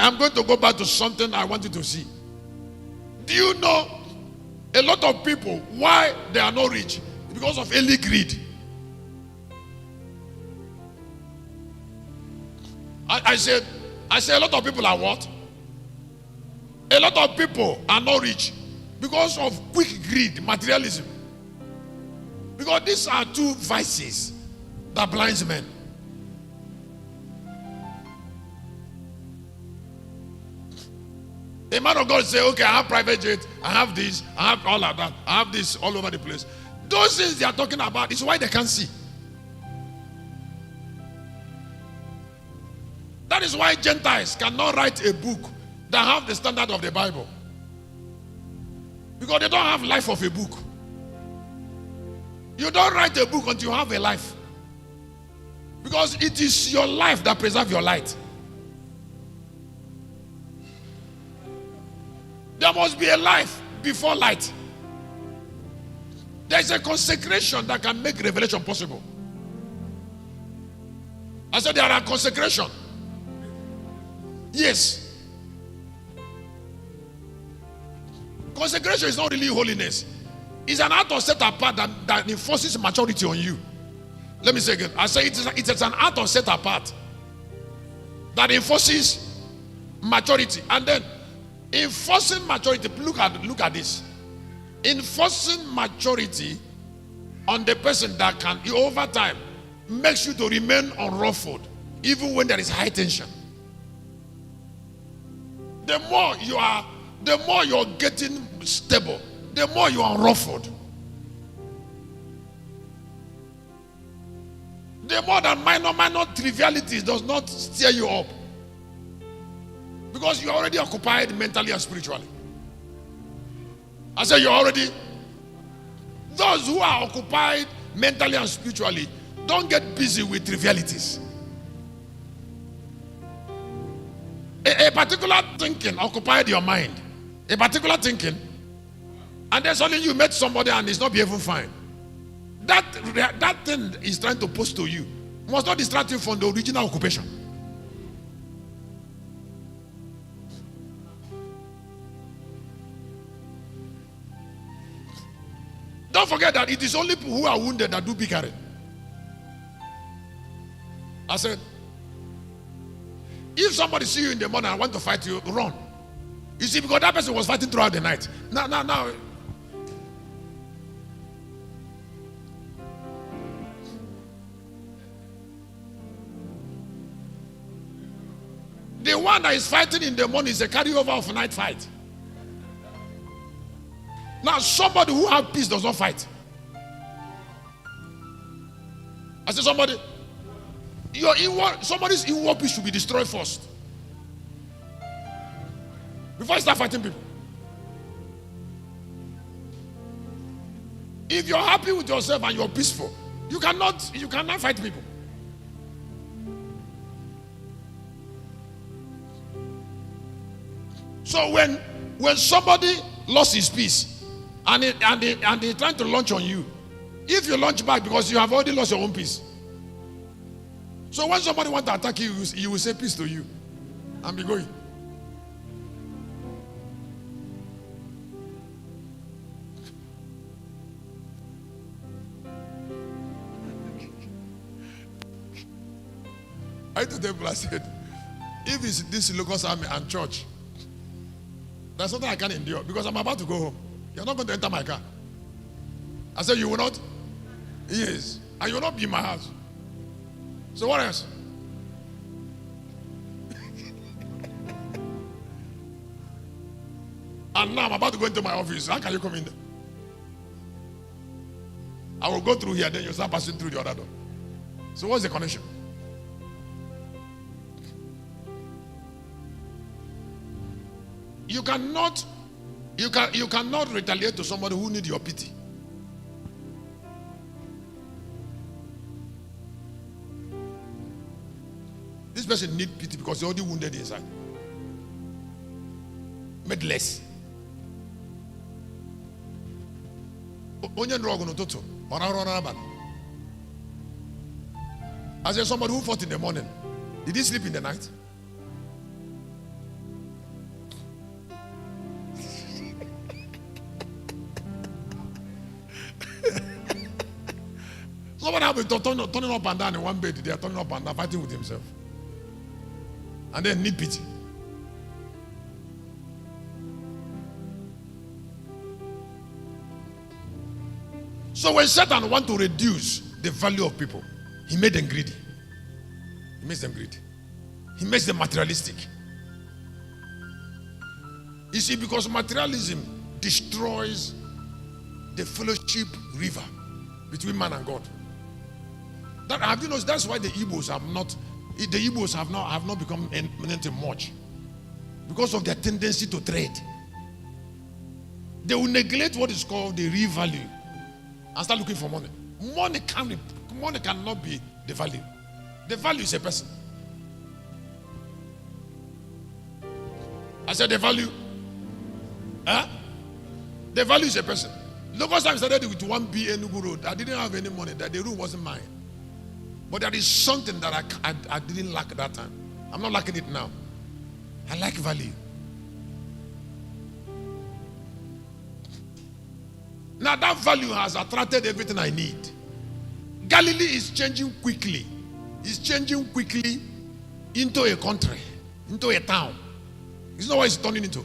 I'm going to go back to something I want you to see. Do you know a lot of people, why they are not rich? Because of early greed. I said a lot of people are what? A lot of people are not rich because of quick greed, materialism. Because these are two vices that blinds men. A man of God say, okay, I have private jet, I have this, I have all of that, I have this all over the place. Those things they are talking about is why they can't see. That is why Gentiles cannot write a book that have the standard of the Bible. Because they don't have life of a book. You don't write a book until you have a life. Because it is your life that preserves your light. There must be a life before light. There is a consecration that can make revelation possible. I said there are consecration. Yes. Consecration is not really holiness. It's an act of set apart that enforces maturity on you. Let me say again. I say it is an act of set apart that enforces maturity. And then enforcing maturity, look at this. Enforcing maturity on the person that can, over time, makes you to remain unruffled, even when there is high tension. The more you're getting stable, the more you are unruffled. The more that minor trivialities does not stir you up. Because you're already occupied mentally and spiritually. I said you're already. Those who are occupied mentally and spiritually don't get busy with trivialities. A particular thinking occupied your mind. A particular thinking. And then suddenly you met somebody and it's not behaving fine. That thing is trying to post to you. Must not distract you from the original occupation. Don't forget that it is only people who are wounded that do bickering. I said, if somebody see you in the morning and want to fight you, run. You see, because that person was fighting throughout the night. Now. The one that is fighting in the morning is a carryover of a night fight. Now, somebody who has peace does not fight. I said, somebody's inward peace should be destroyed first before you start fighting people. If you're happy with yourself and you're peaceful, you cannot fight people. So when somebody lost his peace and they trying to launch on you, if you launch back because you have already lost your own peace. So when somebody wants to attack you, you will say peace to you and be going. I told them, I said, if it's this Locust Army and church, there's something I can't endure because I'm about to go home. You're not going to enter my car. I said, you will not? Yes. And you will not be in my house. So what else? And now I'm about to go into my office. How can you come in there? I will go through here, then you start passing through the other door. So what's the connection? You cannot retaliate to somebody who needs your pity. This person needs pity because he already wounded inside. Made less. I said, somebody who fought in the morning, did he sleep in the night? Nobody have been turning up and down in one bed. They are turning up and down, fighting with himself. And then need pity. So when Satan wants to reduce the value of people, he made them greedy. He makes them greedy. He makes them materialistic. You see, because materialism destroys the fellowship river between man and God. That, have you noticed? That's why the Igbos have not become anything much, because of their tendency to trade. They will neglect what is called the real value and start looking for money. Money cannot be the value. The value is a person. I said the value. The value is a person. Locust time started with 1B Enugu Road. I didn't have any money. That the room wasn't mine. But there is something that I didn't lack that time. I'm not lacking it now. I like value. Now that value has attracted everything I need. Galilee is changing quickly. It's changing quickly into a country, into a town. It's not what it's turning into.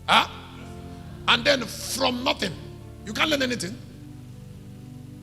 And then from nothing, you can't learn anything.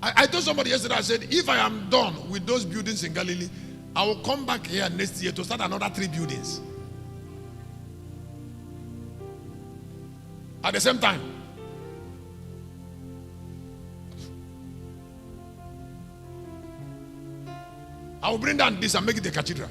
I told somebody yesterday, I said, if I am done with those buildings in Galilee, I will come back here next year to start another 3 buildings. At the same time. I will bring down this and make it a cathedral.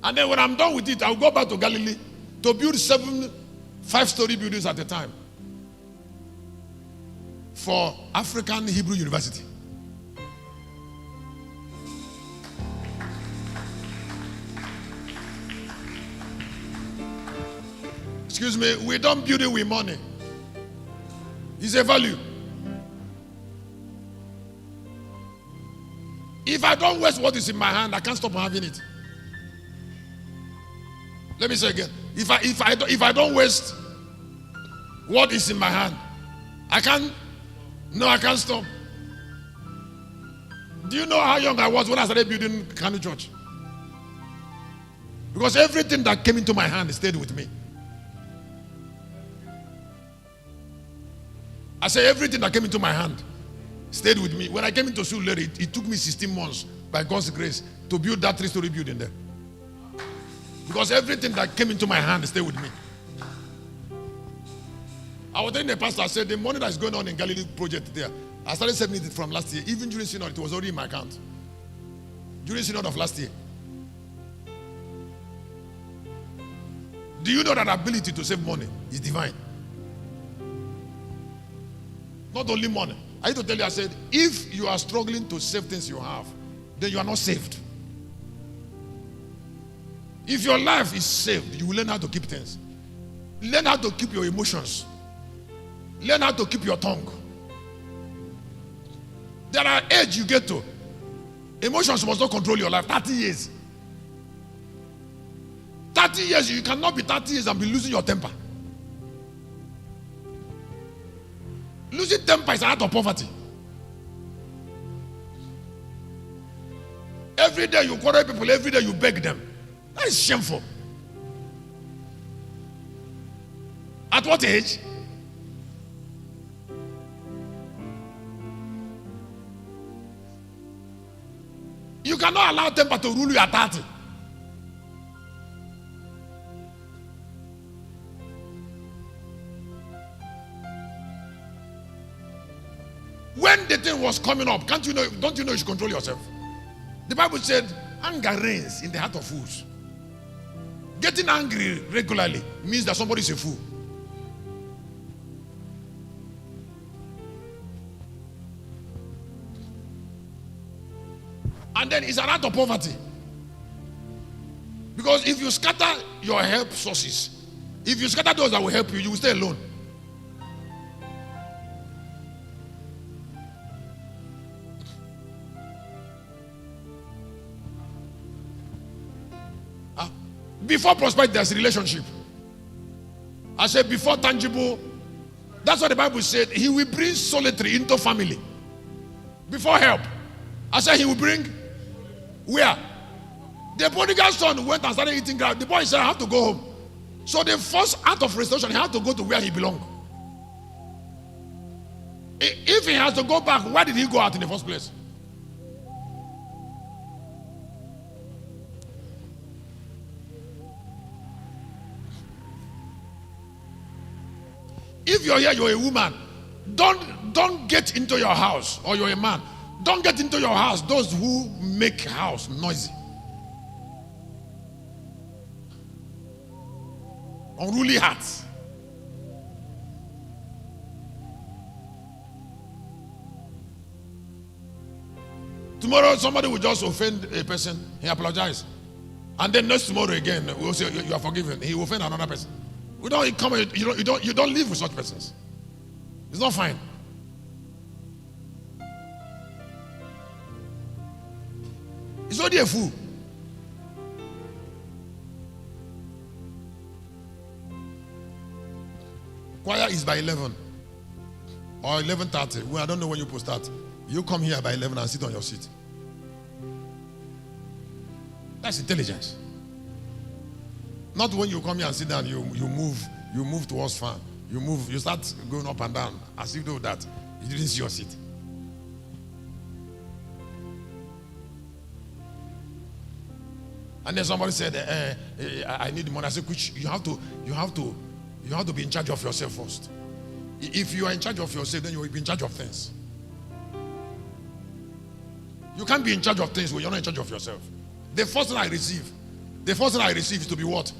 And then when I'm done with it, I'll go back to Galilee to build 7 5-story buildings at a time for African Hebrew University. Excuse me, we don't build it with money. It's a value. If I don't waste what is in my hand, I can't stop having it. Let me say again. If I don't waste what is in my hand, I can't stop. Do you know how young I was when I started building Kanu Church? Because everything that came into my hand stayed with me. I say everything that came into my hand stayed with me. When I came into Surulere, it took me 16 months by God's grace to build that 3-story building there. Because everything that came into my hand stayed with me. I was telling the pastor, I said, the money that is going on in Galilee project there, I started sending it from last year. Even during synod, it was already in my account. During synod of last year. Do you know that ability to save money is divine? Not only money. I need to tell you, I said, if you are struggling to save things you have, then you are not saved. If your life is saved, you will learn how to keep things. Learn how to keep your emotions. Learn how to keep your tongue. There are age you get to. Emotions must not control your life. 30 years. 30 years, you cannot be 30 years and be losing your temper. Losing temper is an act of poverty. Every day you quarrel people, every day you beg them. That is shameful. At what age? You cannot allow temper to rule you at 30. When the thing was coming up, don't you know you should control yourself? The Bible said, anger reigns in the heart of fools. Getting angry regularly means that somebody is a fool. And then it's an act of poverty. Because if you scatter your help sources, if you scatter those that will help you, you will stay alone. Before prosperity, there's a relationship. I said before tangible. That's what the Bible said. He will bring solitary into family. Before help. I said he will bring where? The prodigal son went and started eating grass. The boy said, I have to go home. So the first act of restoration, he had to go to where he belonged. If he has to go back, why did he go out in the first place? If you're here, you're a woman, don't get into your house, or you're a man, don't get into your house those who make house noisy. Unruly hearts. Tomorrow somebody will just offend a person, he apologizes. And then next tomorrow again, we'll say you are forgiven. He will offend another person. You don't live with such persons. It's not fine. It's already a fool. Choir is by 11 or 11:30. Well, I don't know when you post that. You come here by 11 and sit on your seat. That's intelligence. Not when you come here and sit down, you move towards fan. You start going up and down as if you do that. You didn't see your seat. And then somebody said, I need money. I said, you have to be in charge of yourself first. If you are in charge of yourself, then you will be in charge of things. You can't be in charge of things when you're not in charge of yourself. The first thing I receive is to be what?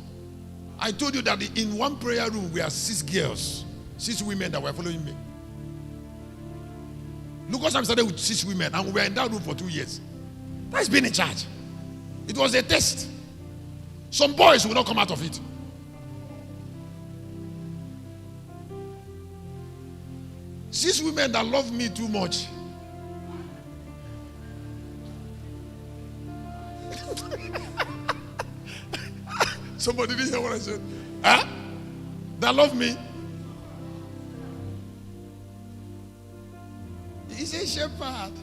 I told you that in one prayer room we are 6 girls, 6 women that were following me. Look what I started with 6 women, and we were in that room for 2 years. That's being in charge. It was a test. Some boys will not come out of it. Six women that love me too much. Somebody didn't hear what I said. Huh? That love me. He said, shepherd.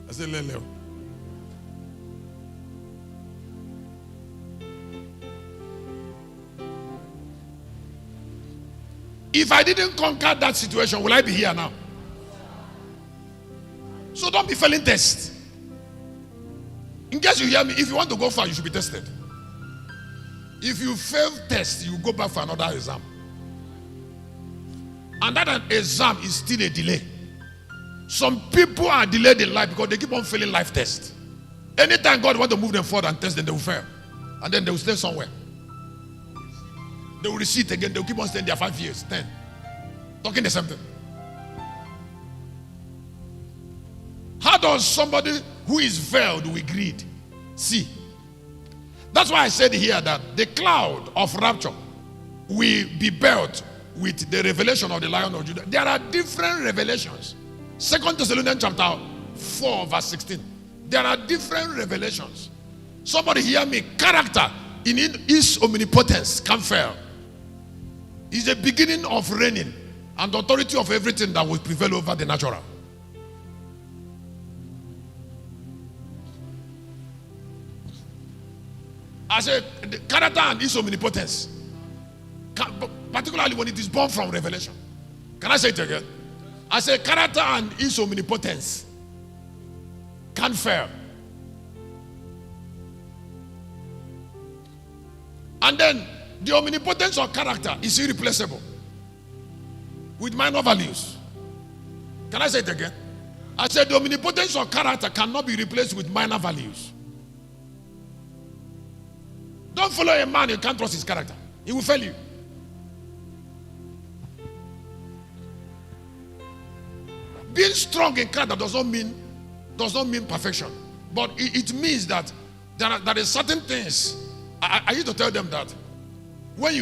I said, Leleo. If I didn't conquer that situation, will I be here now? So don't be failing tests. In case you hear me, if you want to go far, you should be tested. If you fail test, you go back for another exam. And that exam is still a delay. Some people are delayed in life because they keep on failing life tests. Anytime God wants to move them forward and test them, they will fail. And then they will stay somewhere. They will receive again. They will keep on staying there 5 years, 10. Talking the same thing. How does somebody who is veiled with greed see? That's why I said here that the cloud of rapture will be built with the revelation of the Lion of Judah. There are different revelations. 2 Thessalonians chapter 4 verse 16. There are different revelations. Somebody hear me. Character in his omnipotence can fail. It's the beginning of reigning and the authority of everything that will prevail over the natural. I said, the character and his omnipotence, particularly when it is born from revelation. Can I say it again? I said, character and his omnipotence can fail. And then the omnipotence of character is irreplaceable with minor values. Can I say it again? I said the omnipotence of character cannot be replaced with minor values. Don't follow a man you can't trust his character. He will fail you. Being strong in character does not mean perfection. But it means that there are certain things. I used to tell them that when you